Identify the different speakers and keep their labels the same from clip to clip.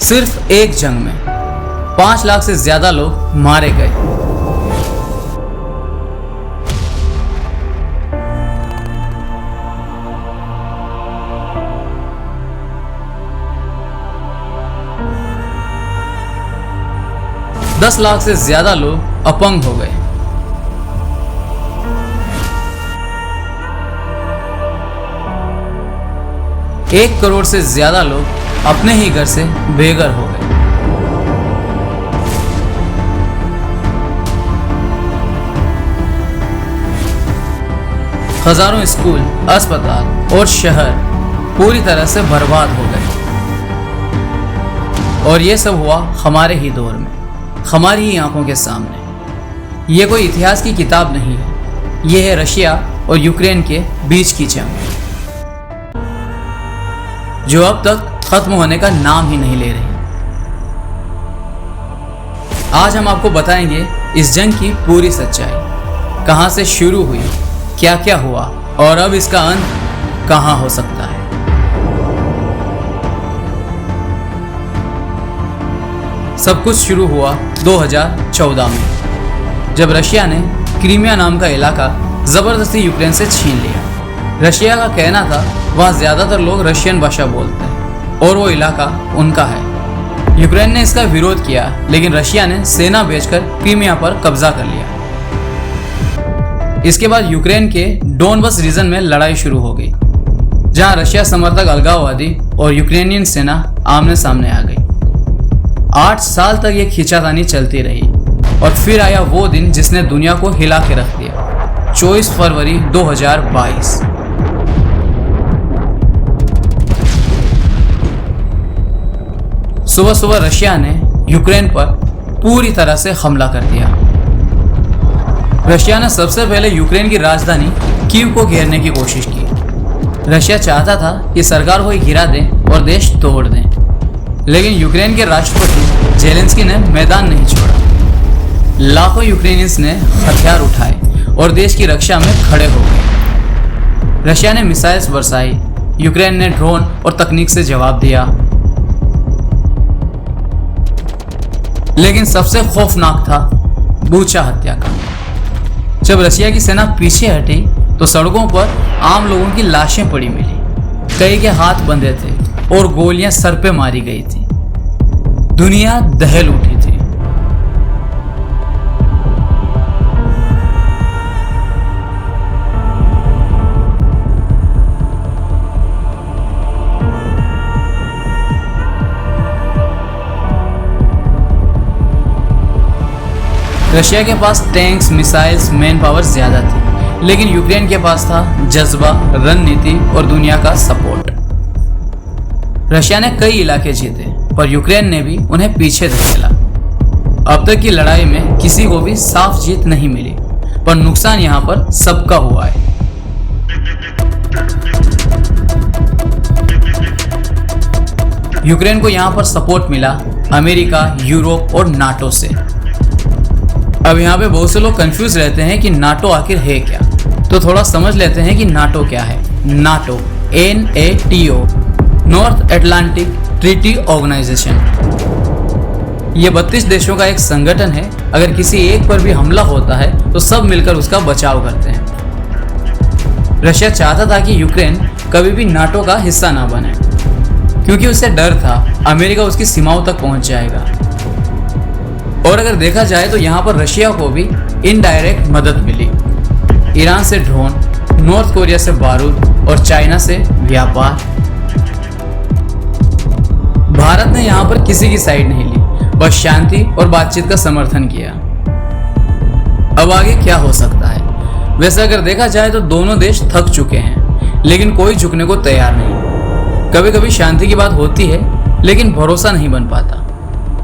Speaker 1: सिर्फ एक जंग में 5 लाख से ज्यादा लोग मारे गए। दस लाख से ज्यादा लोग अपंग हो गए। एक करोड़ से ज्यादा लोग अपने ही घर से बेघर हो गए। हजारों स्कूल, अस्पताल और शहर पूरी तरह से बर्बाद हो गए। और ये सब हुआ हमारे ही दौर में, हमारी ही आंखों के सामने। ये कोई इतिहास की किताब नहीं है, ये है रशिया और यूक्रेन के बीच की जंग, जो अब तक खत्म होने का नाम ही नहीं ले रही। आज हम आपको बताएंगे इस जंग की पूरी सच्चाई, कहां से शुरू हुई, क्या क्या हुआ और अब इसका अंत कहां हो सकता है। सब कुछ शुरू हुआ 2014 में, जब रशिया ने क्रीमिया नाम का इलाका जबरदस्ती यूक्रेन से छीन लिया। रशिया का कहना था वहाँ ज्यादातर लोग रशियन भाषा बोलते हैं और वो इलाका उनका है। यूक्रेन ने इसका विरोध किया, लेकिन रशिया ने सेना भेजकर क्रीमिया पर कब्जा कर लिया। इसके बाद यूक्रेन के डोनबस रीजन में लड़ाई शुरू हो गई, जहां रशिया समर्थक अलगाववादी और यूक्रेनियन सेना आमने सामने आ गई। 8 साल तक ये खींचातानी चलती रही और फिर आया वो दिन जिसने दुनिया को हिला के रख दिया, 24 फरवरी 2022। सुबह सुबह रशिया ने यूक्रेन पर पूरी तरह से हमला कर दिया। रशिया ने सबसे पहले यूक्रेन की राजधानी कीव को घेरने की कोशिश की। रशिया चाहता था कि सरकार को गिरा दें और देश तोड़ दें, लेकिन यूक्रेन के राष्ट्रपति जेलेंस्की ने मैदान नहीं छोड़ा। लाखों यूक्रेनियंस ने हथियार उठाए और देश की रक्षा में खड़े हो गए। रशिया ने मिसाइल्स बरसाई, यूक्रेन ने ड्रोन और तकनीक से जवाब दिया। लेकिन सबसे खौफनाक था बूचा हत्याकांड। जब रशिया की सेना पीछे हटी तो सड़कों पर आम लोगों की लाशें पड़ी मिली। कई के हाथ बंधे थे और गोलियां सर पे मारी गई थी। दुनिया दहल उठी थी। रशिया के पास टैंक्स, मिसाइल्स, मैन पावर ज्यादा थी, लेकिन यूक्रेन के पास था जज्बा, रणनीति और दुनिया का सपोर्ट। रशिया ने कई इलाके जीते, पर यूक्रेन ने भी उन्हें पीछे धकेला। अब तक की लड़ाई में किसी को भी साफ जीत नहीं मिली, पर नुकसान यहाँ पर सबका हुआ है। यूक्रेन को यहाँ पर सपोर्ट मिला अमेरिका, यूरोप और नाटो से। अब यहाँ पे बहुत से लोग कंफ्यूज रहते हैं कि नाटो आखिर है क्या, तो थोड़ा समझ लेते हैं कि नाटो क्या है। NATO, NATO, north Atlantic treaty organisation. ये 32 देशों का एक संगठन है। अगर किसी एक पर भी हमला होता है तो सब मिलकर उसका बचाव करते हैं। रशिया चाहता था कि यूक्रेन कभी भी नाटो का हिस्सा ना बने, क्योंकि उसे डर था अमेरिका उसकी सीमाओं तक पहुंच जाएगा। और अगर देखा जाए तो यहाँ पर रशिया को भी इनडायरेक्ट मदद मिली। ईरान से ड्रोन, नॉर्थ कोरिया से बारूद और चाइना से व्यापार। भारत ने यहाँ पर किसी की साइड नहीं ली, बस शांति और बातचीत का समर्थन किया। अब आगे क्या हो सकता है? वैसे अगर देखा जाए तो दोनों देश थक चुके हैं, लेकिन कोई झुकने को तैयार नहीं। कभी कभी शांति की बात होती है, लेकिन भरोसा नहीं बन पाता।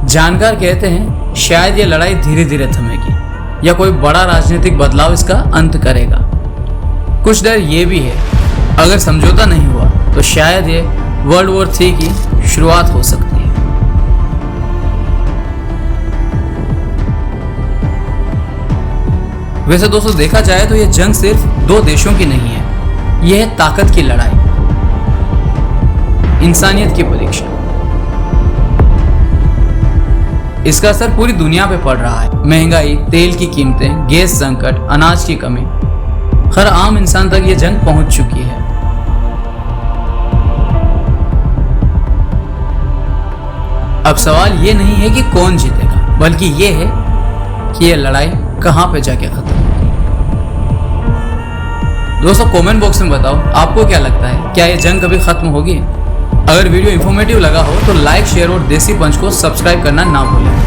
Speaker 1: जानकार कहते हैं शायद ये लड़ाई धीरे धीरे थमेगी या कोई बड़ा राजनीतिक बदलाव इसका अंत करेगा। कुछ डर ये भी है, अगर समझौता नहीं हुआ तो शायद ये वर्ल्ड वॉर 3 की शुरुआत हो सकती है। वैसे दोस्तों देखा जाए तो ये जंग सिर्फ 2 देशों की नहीं है, यह है ताकत की लड़ाई, इंसानियत की परीक्षा। इसका असर पूरी दुनिया पे पड़ रहा है। महंगाई, तेल की कीमतें, गैस संकट, अनाज की कमी, हर आम इंसान तक ये जंग पहुंच चुकी है। अब सवाल ये नहीं है कि कौन जीतेगा, बल्कि ये है कि ये लड़ाई कहां पे जाके खत्म होगी। दोस्तों कमेंट बॉक्स में बताओ आपको क्या लगता है, क्या ये जंग कभी खत्म होगी? अगर वीडियो इंफॉर्मेटिव लगा हो तो लाइक, शेयर और देसी पंच को सब्सक्राइब करना ना भूलें।